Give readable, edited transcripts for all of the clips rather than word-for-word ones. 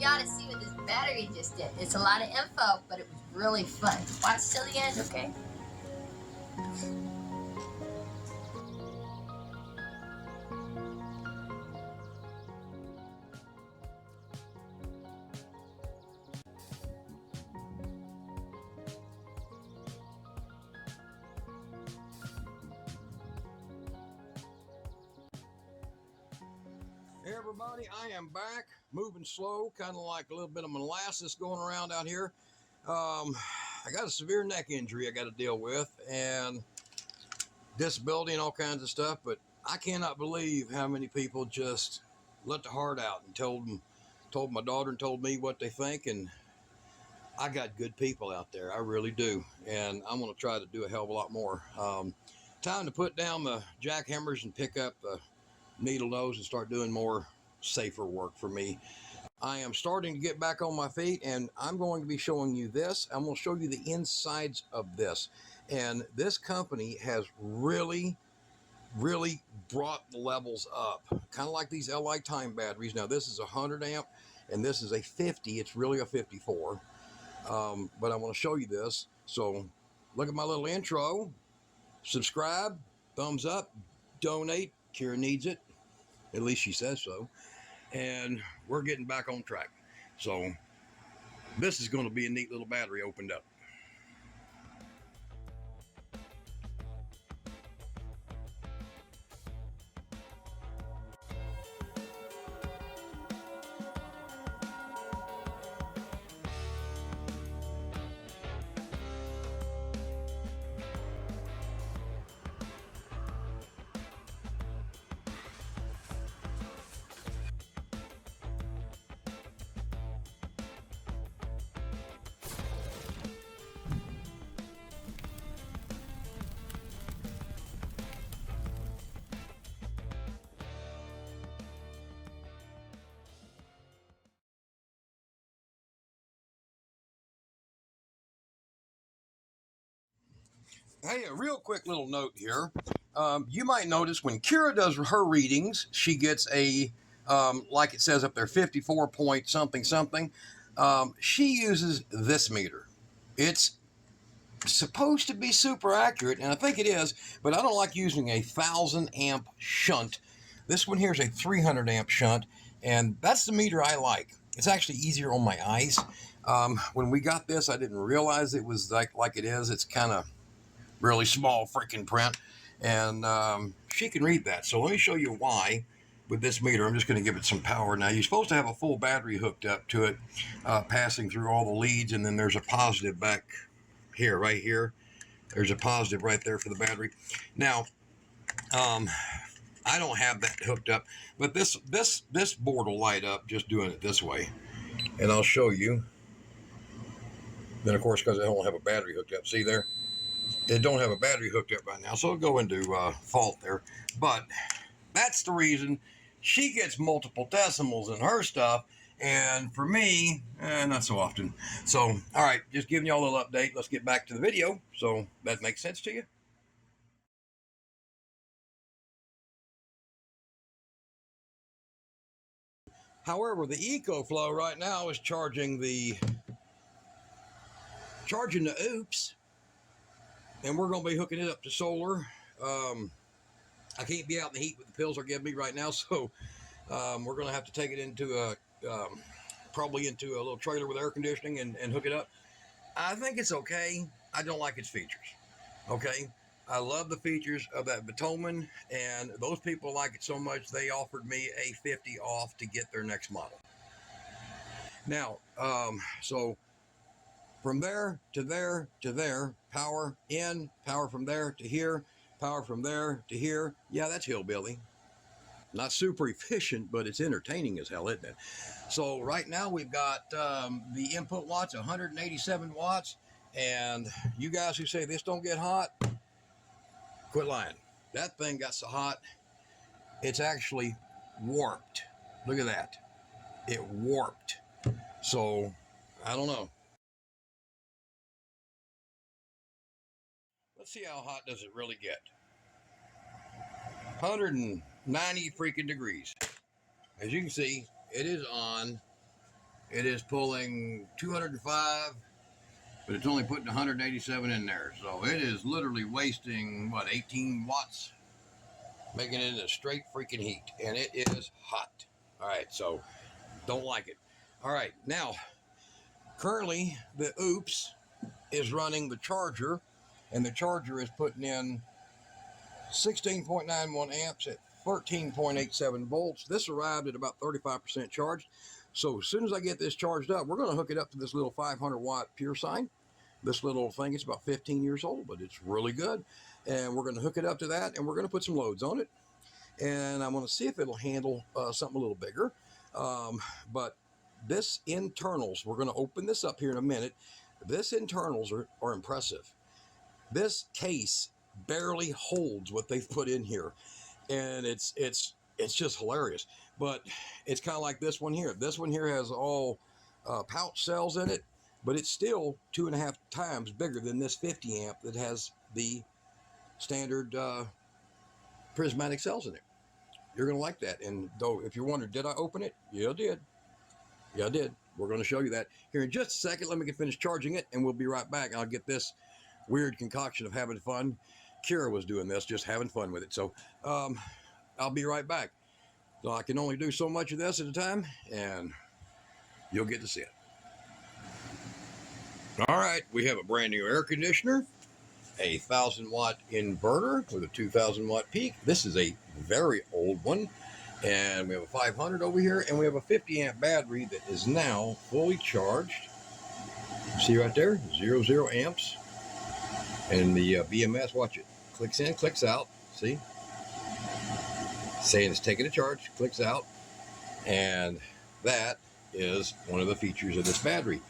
gotta see what this battery just did. It's a lot of info, but it was really fun. Watch till the end, okay? Hey everybody, I am back, moving slow, kind of like a little bit of molasses going around out here. I got a severe neck injury I got to deal with, and disability and all kinds of stuff, but I cannot believe how many people just let the heart out and told my daughter and told me what they think. And I got good people out there, I really do, and I'm going to try to do a hell of a lot more. Time to put down the jackhammers and pick up the needle nose and start doing more safer work for me. I am starting to get back on my feet, and I'm going to be showing you this. I'm going to show you the insides of this. And this company has really brought the levels up, kind of like these Li time batteries. Now this is a 100 amp and this is a 50. It's really a 54. But I want to show you this. So look at my little intro, subscribe, thumbs up, donate. Kira needs it. At least she says so. And we're getting back on track. So this is going to be a neat little battery opened up. Hey, a real quick little note here. You might notice when Kira does her readings, she gets a, like it says up there, 54 point something something. She uses this meter. It's supposed to be super accurate, and I think it is, but I don't like using a 1000 amp shunt. This one here is a 300 amp shunt, and that's the meter I like. It's actually easier on my eyes. When we got this, I didn't realize it was like it is. It's kind of really small freaking print, and she can read that. So let me show you why with this meter. I'm just going to give it some power. Now you're supposed to have a full battery hooked up to it, passing through all the leads, and then there's a positive back here, right here. There's a positive right there for the battery. Now I don't have that hooked up, but this board will light up just doing it this way, and I'll show you. Then of course, because I don't have a battery hooked up, see there, it don't have a battery hooked up right now, so it'll go into fault there. But that's the reason she gets multiple decimals in her stuff, and for me, not so often. So, all right, just giving y'all a little update. Let's get back to the video. So that makes sense to you? However, the EcoFlow right now is charging the oops, and we're going to be hooking it up to solar. I can't be out in the heat with the pills they're giving me right now, so we're going to have to take it into a probably into a little trailer with air conditioning and hook it up. I think it's okay. I don't like its features. Okay, I love the features of that Bitomen, and those people like it so much they offered me a 50 off to get their next model. Now, so from there to there to there, power in, power from there to here, power from there to here. Yeah, that's hillbilly. Not super efficient, but it's entertaining as hell, isn't it? So right now we've got the input watts, 187 watts. And you guys who say this don't get hot, quit lying. That thing got so hot, it's actually warped. Look at that. It warped. So, I don't know. Let's see how hot does it really get. 190 freaking degrees. As you can see, it is on It is pulling 205, but it's only putting 187 in there. So it is literally wasting, what, 18 watts? Making it into straight freaking heat. And it is hot. All right, so don't like it. All right, now, currently the OOPS is running the charger, and the charger is putting in 16.91 amps at 13.87 volts. This arrived at about 35% charged. So as soon as I get this charged up, we're going to hook it up to this little 500 watt pure sine. This little thing, it's about 15 years old, but it's really good. And we're going to hook it up to that, and we're going to put some loads on it. And I'm going to see if it'll handle something a little bigger. But this internals, we're going to open this up here in a minute. This internals are impressive. This case barely holds what they've put in here, and it's just hilarious. But it's kind of like this one here. This one here has all pouch cells in it, but it's still 2.5 times bigger than this 50 amp that has the standard prismatic cells in it. You're gonna like that. And though, if you're wondering, did I open it? Yeah, I did. Yeah, I did. We're going to show you that here in just a second. Let me get finished charging it, and we'll be right back. I'll get this weird concoction of having fun. Kira was doing this, just having fun with it. So I'll be right back. So I can only do so much of this at a time, and you'll get to see it. All right, we have a brand new air conditioner, a 1,000 watt inverter with a 2,000 watt peak. This is a very old one. And we have a 500 over here, and we have a 50 amp battery that is now fully charged. See right there, 0 amps. And the BMS, watch it, clicks in, clicks out. See? Saying it's taking a charge, clicks out. And that is one of the features of this battery.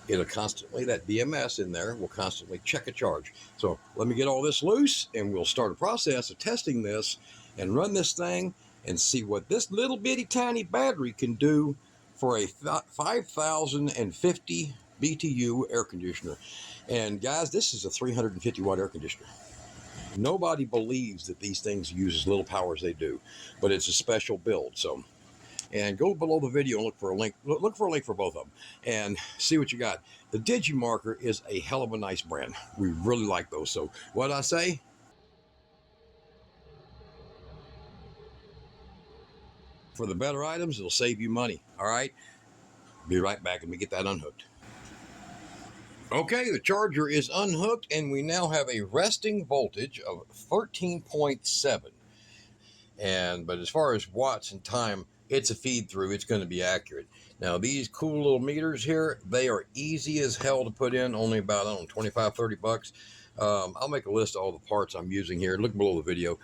It'll constantly, that BMS in there will constantly check a charge. So let me get all this loose, and we'll start a process of testing this and run this thing and see what this little bitty tiny battery can do for a 5,050 BTU air conditioner. And guys, this is a 350 watt air conditioner. Nobody believes that these things use as little power as they do, but it's a special build. So, and go below the video and look for a link. Look for a link for both of them and see what you got. The Digimarker is a hell of a nice brand. We really like those. So what I say? For the better items, it'll save you money. All right, be right back. Let me get that unhooked. Okay, the charger is unhooked, and we now have a resting voltage of 13.7. But as far as watts and time, it's a feed through. It's going to be accurate. Now, these cool little meters here, they are easy as hell to put in. Only about, I don't know, 25, 30 bucks. I'll make a list of all the parts I'm using here. Look below the video.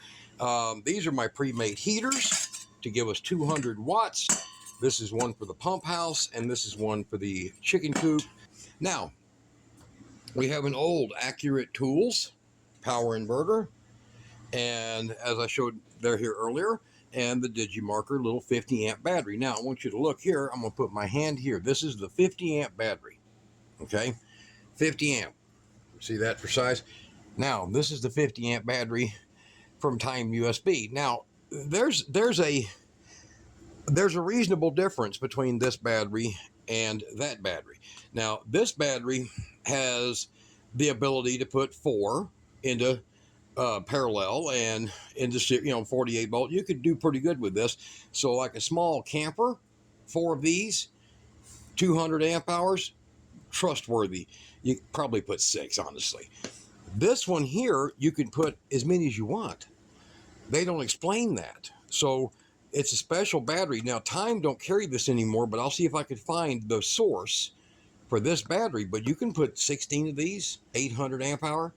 These are my pre-made heaters to give us 200 watts. This is one for the pump house, and this is one for the chicken coop. Now, we have an old Accurate Tools power inverter, and as I showed there here earlier, and the Digimarker little 50 amp battery. Now, I want you to look here. I'm going to put my hand here. This is the 50 amp battery, okay? 50 amp. See that for size? Now, this is the 50 amp battery from Time USB. Now, there's a reasonable difference between this battery and that battery. Now, this battery has the ability to put 4 into parallel and into 48 volt. You could do pretty good with this. So like a small camper, 4 of these, 200 amp hours, trustworthy. You probably put 6, honestly. This one here, you can put as many as you want. They don't explain that. So it's a special battery. Now, Time don't carry this anymore, but I'll see if I could find the source for this battery. But you can put 16 of these, 800 amp hour,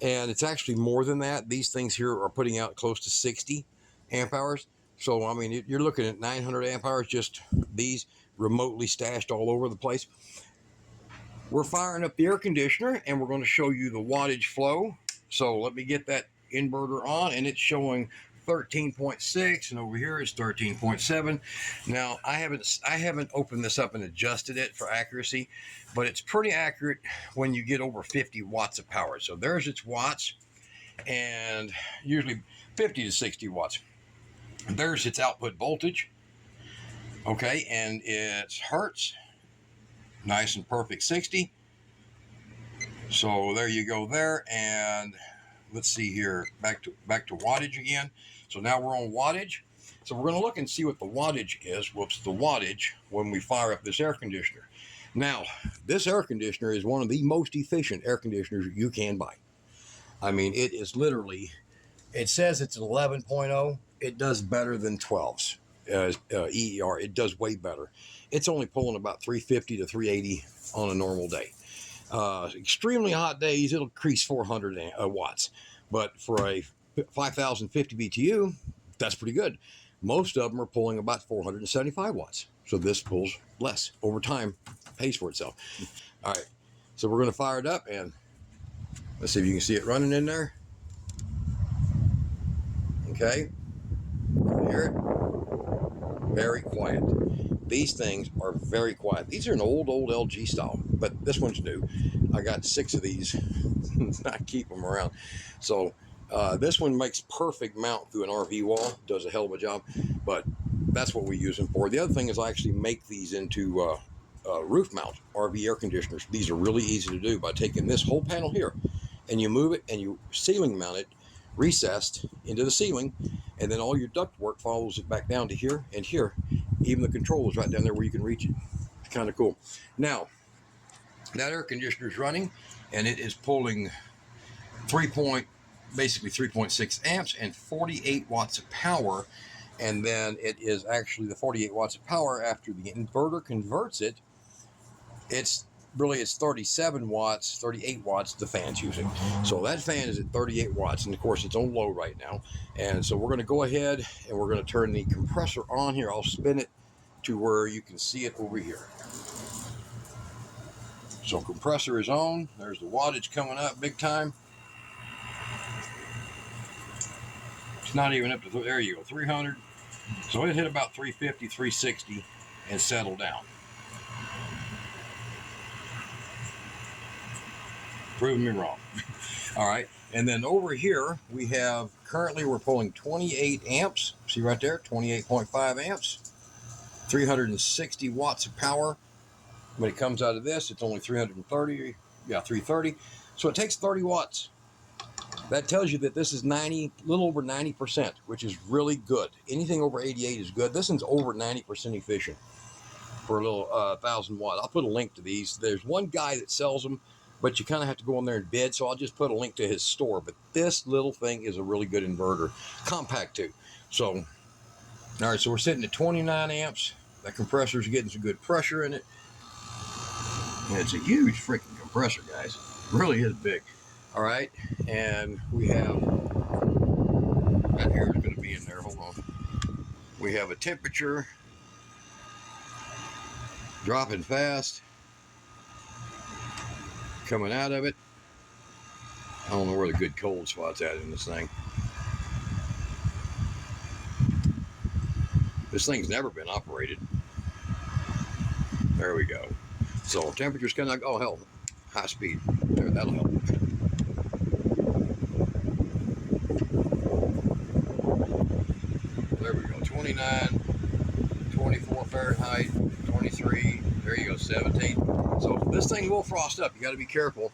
and it's actually more than that. These things here are putting out close to 60 amp hours. So, I mean, you're looking at 900 amp hours, just these remotely stashed all over the place. We're firing up the air conditioner, and we're going to show you the wattage flow. So let me get that inverter on, and it's showing 13.6, and over here it's 13.7. Now, I haven't opened this up and adjusted it for accuracy, but it's pretty accurate when you get over 50 watts of power. So there's its watts, and usually 50 to 60 watts. There's its output voltage, okay, and it's hertz. nice and perfect 60. So there you go there. And let's see here, back to wattage again. So now we're on wattage. So we're going to look and see what the wattage is. Whoops, the wattage when we fire up this air conditioner. Now, this air conditioner is one of the most efficient air conditioners you can buy. I mean, it is literally, it says it's an 11.0. It does better than 12's EER. It does way better. It's only pulling about 350 to 380 on a normal day. Extremely hot days, it'll increase 400 watts. But for a 5050 BTU, that's pretty good. Most of them are pulling about 475 watts. So this pulls less. Over time, pays for itself. All right, so we're going to fire it up and let's see if you can see it running in there. Okay, you hear it? Very quiet. These things are very quiet. These are an old LG style, but this one's new. I got 6 of these. I keep them around. So this one makes perfect mount through an RV wall. Does a hell of a job, but that's what we use them for. The other thing is I actually make these into roof mount RV air conditioners. These are really easy to do by taking this whole panel here and you move it and you ceiling mount it recessed into the ceiling, and then all your duct work follows it back down to here and here. Even the control is right down there where you can reach it. It's kind of cool. Now, that air conditioner is running, and it is pulling basically 3.6 amps and 48 watts of power. And then it is actually the 48 watts of power after the inverter converts it. It's 37 watts, 38 watts the fan's using. So that fan is at 38 watts, and of course it's on low right now. And so we're going to go ahead and we're going to turn the compressor on here. I'll spin it to where you can see it over here. So compressor is on. There's the wattage coming up big time. It's not even up to, there you go, 300. So it hit about 350, 360 and settled down. Proving me wrong. All right, and then over here we have, currently we're pulling 28 amps. See right there, 28.5 amps, 360 watts of power. When it comes out of this, it's only 330, 330. So it takes 30 watts. That tells you that this is little over 90%, which is really good. Anything over 88 is good. This one's over 90% efficient for a little 1,000 watt. I'll put a link to these. There's one guy that sells them, but you kind of have to go in there and bid, so I'll just put a link to his store. But this little thing is a really good inverter. Compact too. So, all right, so we're sitting at 29 amps. That compressor's getting some good pressure in it. And it's a huge freaking compressor, guys. It really is big. All right, and we have, that air is going to be in there, hold on. We have a temperature dropping fast. Coming out of it. I don't know where the good cold spot's at in this thing. This thing's never been operated. There we go. So temperature's kind of, oh hell, high speed. There, that'll help. There we go, 29, 24 Fahrenheit, 23, there you go, 17. So this thing will frost up. You got to be careful.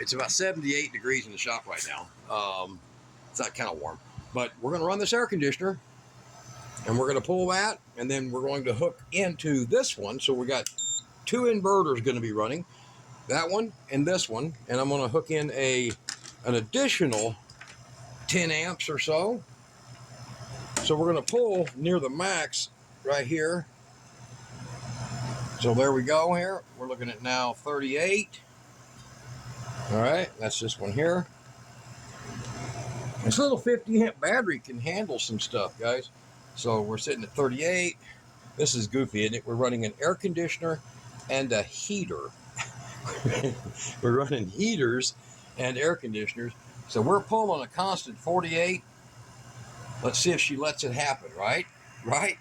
It's about 78 degrees in the shop right now. It's not kind of warm, but we're going to run this air conditioner and we're going to pull that, and then we're going to hook into this one. So we got 2 inverters going to be running, that one and this one, and I'm going to hook in an additional 10 amps or so. So we're going to pull near the max right here. So there we go here. We're looking at now 38. All right, that's this one here. This little 50 amp battery can handle some stuff, guys. So we're sitting at 38. This is goofy, isn't it? We're running an air conditioner and a heater. We're running heaters and air conditioners. So we're pulling a constant 48. Let's see if she lets it happen, right? Right?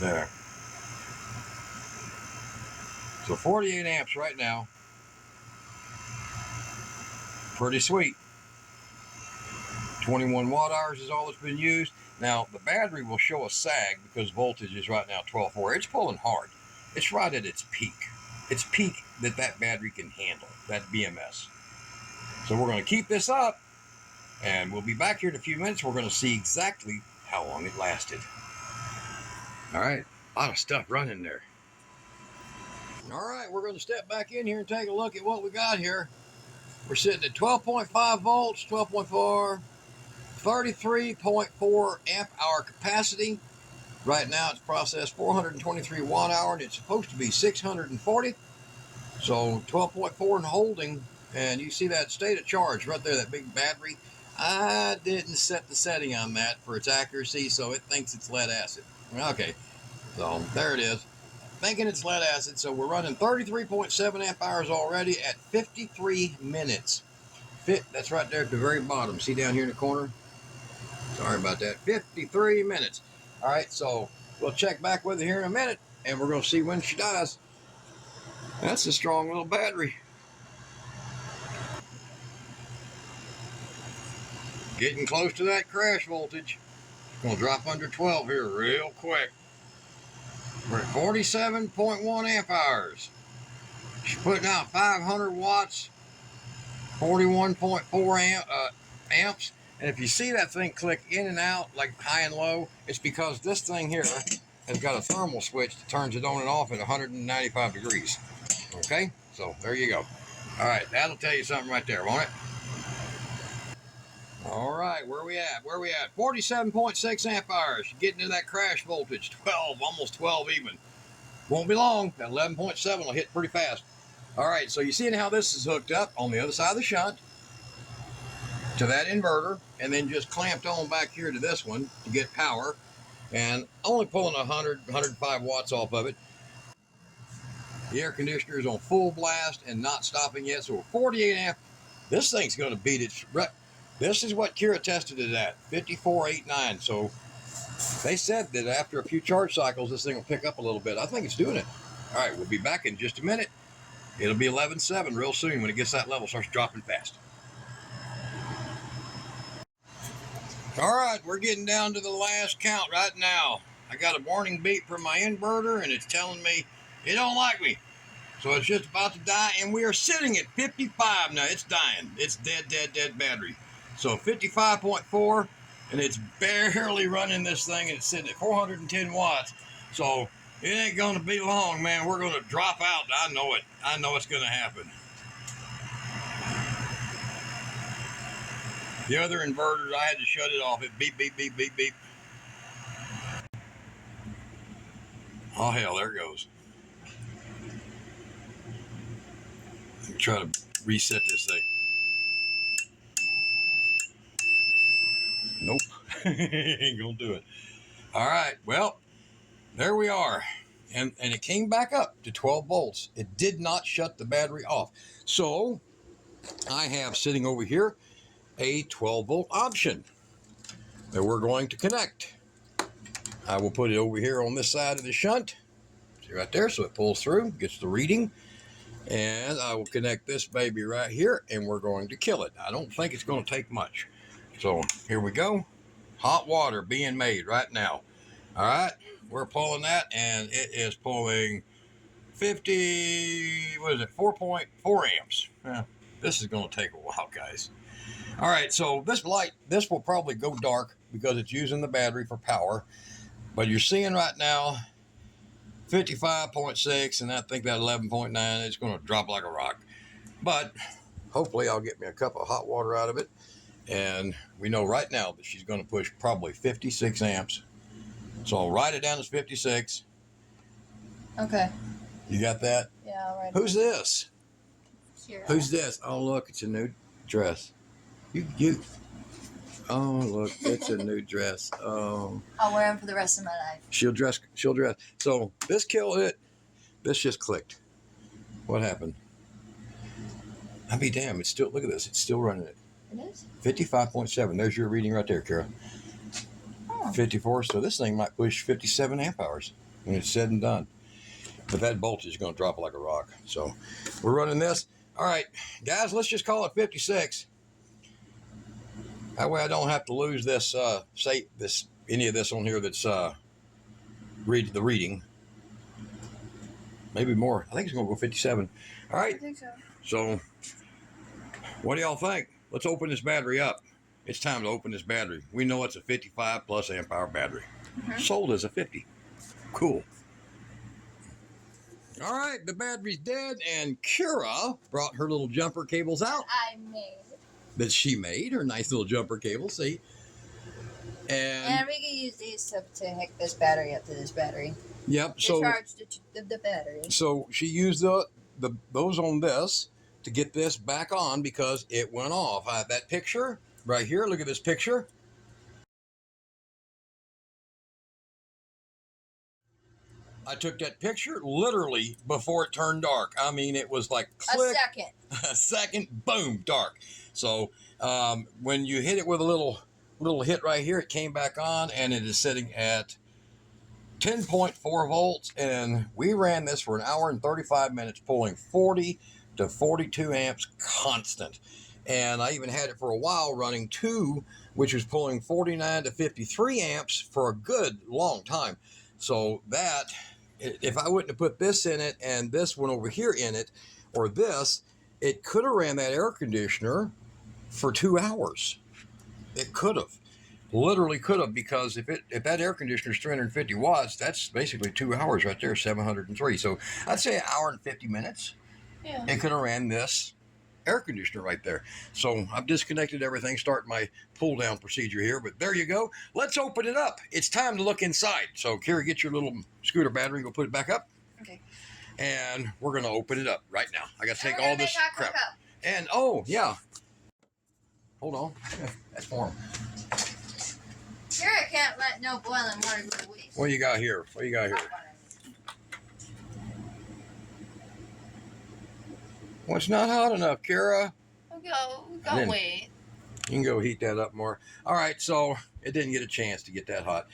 There. So 48 amps right now. Pretty sweet. 21 watt hours is all that's been used. Now, the battery will show a sag because voltage is right now 12.4. It's pulling hard. It's right at its peak. It's peak that battery can handle, that BMS. So we're going to keep this up, and we'll be back here in a few minutes. We're going to see exactly how long it lasted. All right, a lot of stuff running there. All right, we're going to step back in here and take a look at what we got here. We're sitting at 12.5 volts, 12.4, 33.4 amp hour capacity. Right now it's processed 423 watt hour, and it's supposed to be 640. So 12.4 and holding, and you see that state of charge right there, that big battery. I didn't set the setting on that for its accuracy, so it thinks it's lead acid. Okay, so there it is. Thinking it's lead acid, so we're running 33.7 amp hours already at 53 minutes. That's right there at the very bottom. See down here in the corner? Sorry about that. 53 minutes. All right, so we'll check back with her here in a minute, and we're going to see when she dies. That's a strong little battery. Getting close to that crash voltage. It's going to drop under 12 here real quick. We're at 47.1 amp hours. She's putting out 500 watts, 41.4 amps. And if you see that thing click in and out like high and low, it's because this thing here has got a thermal switch that turns it on and off at 195 degrees. Okay, so there you go. All right, that'll tell you something right there, won't it? All right, where we at? 47.6 amp hours. Getting to that crash voltage, 12, almost 12 even. Won't be long. That 11.7 will hit pretty fast. All right, so you seeing how this is hooked up on the other side of the shunt to that inverter, and then just clamped on back here to this one to get power, and only pulling 105 watts off of it. The air conditioner is on full blast and not stopping yet, so 48 amp. This thing's going to beat its. This is what Kira tested it at, 54.89. So they said that after a few charge cycles, this thing will pick up a little bit. I think it's doing it. All right, we'll be back in just a minute. It'll be 11.7 real soon when it gets that level, starts dropping fast. All right, we're getting down to the last count right now. I got a warning beep from my inverter, and it's telling me it don't like me. So it's just about to die, and we are sitting at 55 now. It's dying. It's dead battery. So 55.4, and it's barely running this thing, and it's sitting at 410 watts. So it ain't going to be long, man. We're going to drop out. I know it. I know it's going to happen. The other inverters, I had to shut it off. It beep, beep, beep, beep, beep. Oh, hell, there it goes. Let me try to reset this thing. Nope. Ain't gonna do it. All right, well, there we are. And it came back up to 12 volts. It did not shut the battery off. So I have sitting over here a 12 volt option that we're going to connect. I will put it over here on this side of the shunt. See right there, so it pulls through, gets the reading. And I will connect this baby right here, and we're going to kill it. I don't think it's going to take much. So here we go. Hot water being made right now. All right, we're pulling that, and it is pulling 4.4 amps. This is going to take a while, guys. All right, so this will probably go dark because it's using the battery for power. But you're seeing right now 55.6, and I think that 11.9 is going to drop like a rock. But hopefully I'll get me a cup of hot water out of it. And we know right now that she's going to push probably 56 amps. So I'll write it down as 56. Okay. You got that? Yeah, I'll write it. Who's this? Kira. Who's this? Oh, look, it's a new dress. You. Oh, look, it's a new dress. Oh. I'll wear them for the rest of my life. She'll dress. So this killed it. This just clicked. What happened? I'll be damned. It's still, look at this. It's still running it. It is? 55.7. There's your reading right there, Kara. Oh. 54. So this thing might push 57 amp hours when it's said and done. But that voltage is going to drop like a rock. So we're running this. All right, guys, let's just call it 56. That way I don't have to lose this, any of this on here that's read the reading. Maybe more. I think it's going to go 57. All right. I think so. So, what do y'all think? Let's open this battery up. It's time to open this battery. We know it's a 55 plus amp hour battery. Sold as a 50. Cool. All right, the battery's dead, and Kira brought her little jumper cables out. I made. That she made, her nice little jumper cable, see? And we can use these to hook this battery up to this battery. Yep. To charge the battery. So she used those on this to get this back on because it went off. I have that picture right here. Look at this picture. I took that picture literally before it turned dark. I mean, it was like click, a second, boom, dark. So when you hit it with a little hit right here, it came back on, and it is sitting at 10.4 volts, and we ran this for an hour and 35 minutes, pulling 40 to 42 amps constant. And I even had it for a while running 2, which was pulling 49 to 53 amps for a good long time. So that, if I wouldn't have put this in it and this one over here in it, or this, it could have ran that air conditioner for 2 hours. It could have. Literally could have, because if that air conditioner is 350 watts, that's basically 2 hours right there, 703. So I'd say an hour and 50 minutes. Yeah. It could have ran this air conditioner right there. So I've disconnected everything, start my pull down procedure here, but there you go. Let's open it up. It's time to look inside. So Kira, get your little scooter battery and go put it back up. Okay. And we're going to open it up right now. I got to take all this crap. Cocoa. And oh yeah. Hold on. That's warm. Kira can't let no boiling water go to waste. What you got here? Well, it's not hot enough, Kira. Go wait. You can go heat that up more. All right, so it didn't get a chance to get that hot.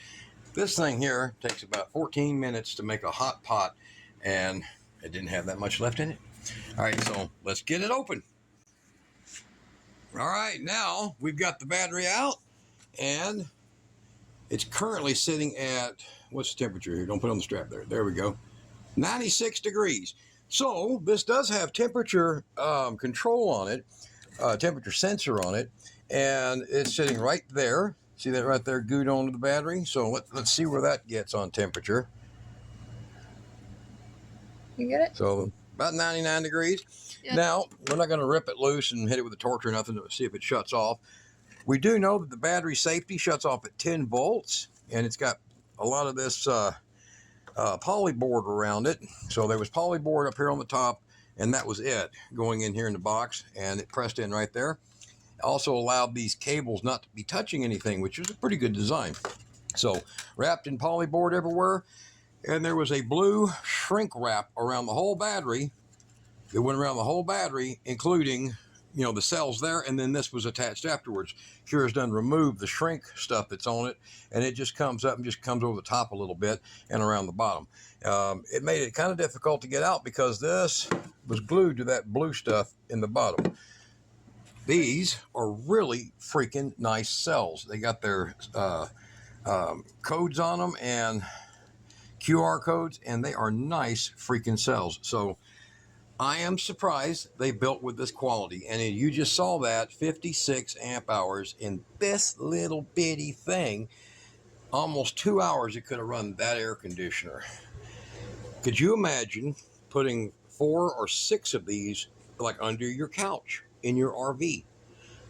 This thing here takes about 14 minutes to make a hot pot, and it didn't have that much left in it. All right, so let's get it open. All right, now we've got the battery out, and it's currently sitting at, what's the temperature here? Don't put it on the strap there. There we go. 96 degrees. So this does have temperature control on it, temperature sensor on it, and it's sitting right there. See that right there, glued onto the battery? So let's see where that gets on temperature. You get it? So about 99 degrees. Yep. Now, we're not going to rip it loose and hit it with a torch or nothing to see if it shuts off. We do know that the battery safety shuts off at 10 volts, and it's got a lot of this poly board around it. So there was poly board up here on the top, and that was it going in here in the box, and it pressed in right there. Also allowed these cables not to be touching anything, which is a pretty good design. So wrapped in poly board everywhere, and there was a blue shrink wrap around the whole battery. It went around the whole battery, including, you know, the cells there, and then this was attached afterwards. Kira's done removed the shrink stuff that's on it, and it just comes up and just comes over the top a little bit and around the bottom. It made it kind of difficult to get out because this was glued to that blue stuff in the bottom. These are really freaking nice cells. They got their codes on them and QR codes, and they are nice freaking cells. So I am surprised they built with this quality. And you just saw that 56 amp hours in this little bitty thing. Almost 2 hours it could have run that air conditioner. Could you imagine putting 4 or 6 of these like under your couch in your RV?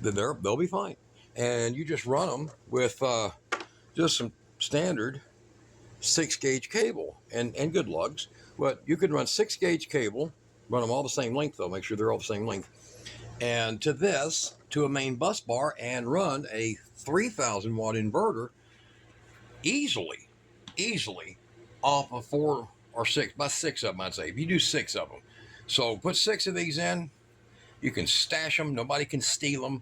Then they'll be fine. And you just run them with just some standard 6-gauge cable and good lugs. But you could run 6-gauge cable, run them all the same length though, make sure they're all the same length, and to a main bus bar, and run a 3,000 watt inverter easily off of 4 or 6, about 6 of them I'd say, if you do 6 of them. So put 6 of these in, you can stash them, nobody can steal them,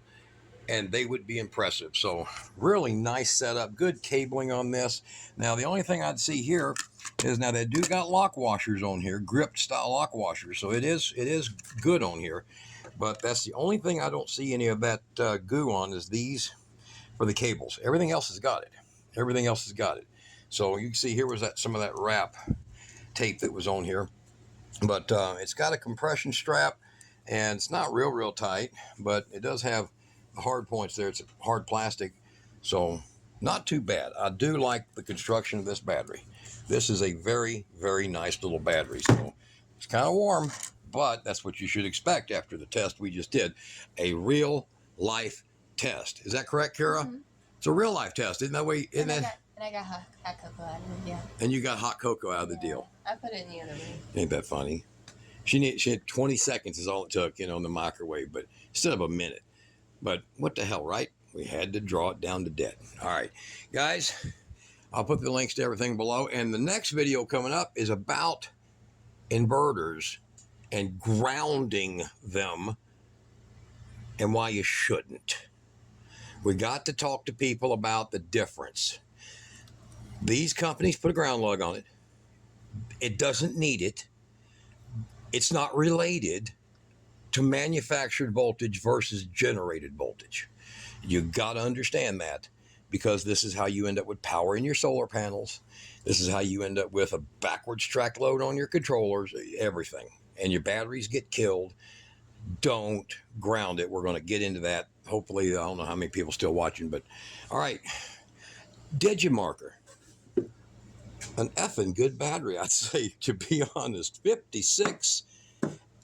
and they would be impressive. So really nice setup, good cabling on this. Now the only thing I'd see here is, now they do got lock washers on here, gripped style lock washers, so it is good on here. But that's the only thing I don't see any of that goo on, is these for the cables. Everything else has got it. Everything else has got it. So you can see here was some of that wrap tape that was on here. But it's got a compression strap, and it's not real tight, but it does have the hard points there. It's hard plastic, so not too bad. I do like the construction of this battery. This is a very nice little battery. So it's kind of warm, but that's what you should expect after the test we just did. A real life test. Is that correct, Kara? Mm-hmm. It's a real life test, isn't that way? Isn't that? And I got hot cocoa out of the deal. And you got hot cocoa out of the deal. I put it in the other room. Ain't that funny? She had 20 seconds is all it took, in the microwave, but instead of a minute. But what the hell, right? We had to draw it down to dead. All right, guys, I'll put the links to everything below. And the next video coming up is about inverters and grounding them and why you shouldn't. We got to talk to people about the difference. These companies put a ground lug on it. It doesn't need it. It's not related to manufactured voltage versus generated voltage. You got to understand that, because this is how you end up with power in your solar panels. This is how you end up with a backwards track load on your controllers, everything. And your batteries get killed. Don't ground it. We're going to get into that. Hopefully, I don't know how many people still watching, but all right. Digimarker. An effing good battery, I'd say, to be honest. 56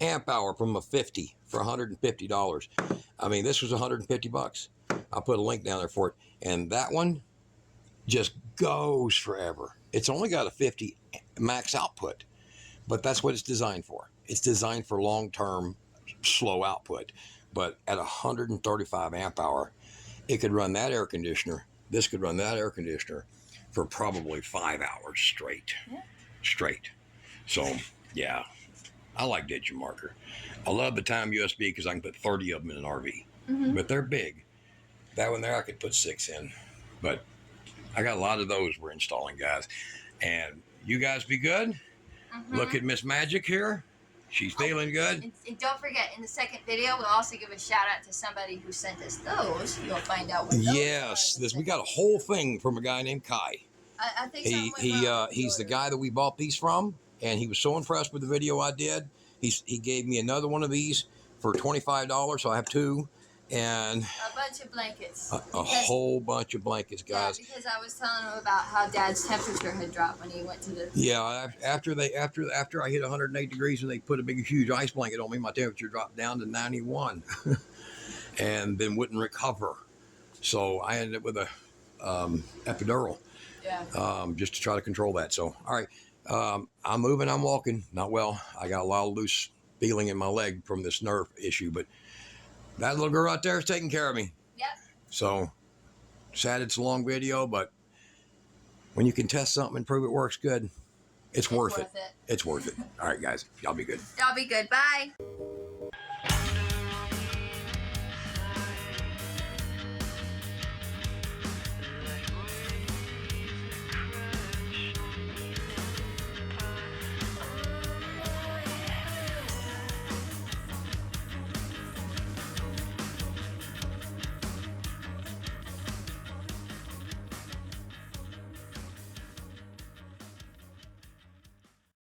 amp hour from a 50 for $150. I mean, this was $150. I'll put a link down there for it. And that one just goes forever. It's only got a 50 max output, but that's what it's designed for. It's designed for long-term slow output. But at 135 amp hour, it could run that air conditioner. This could run that air conditioner for probably 5 hours straight. Yeah. Straight. So, yeah, I like Digimarker. I love the Time USB because I can put 30 of them in an RV. Mm-hmm. But they're big. That one there I could put 6 in. But I got a lot of those we're installing, guys. And you guys be good. Mm-hmm. Look at Miss Magic here. She's feeling good. And don't forget, in the second video, we'll also give a shout out to somebody who sent us those. You'll find out what those are. We got a whole thing from a guy named Kai. I think he's the guy that we bought these from, and he was so impressed with the video I did. He gave me another one of these for $25, so I have 2. And a bunch of blankets. A whole bunch of blankets, guys. Yeah, because I was telling him about how Dad's temperature had dropped when he went to the... Yeah, after I hit 108 degrees and they put a big, huge ice blanket on me, my temperature dropped down to 91 and then wouldn't recover. So I ended up with a epidural. Yeah. Just to try to control that. So, all right, I'm moving, I'm walking. Not well. I got a lot of loose feeling in my leg from this nerve issue, but that little girl out there is taking care of me. Yep. So, sad it's a long video, but when you can test something and prove it works good, it's worth it. It's worth it. All right, guys. Y'all be good. Y'all be good. Bye.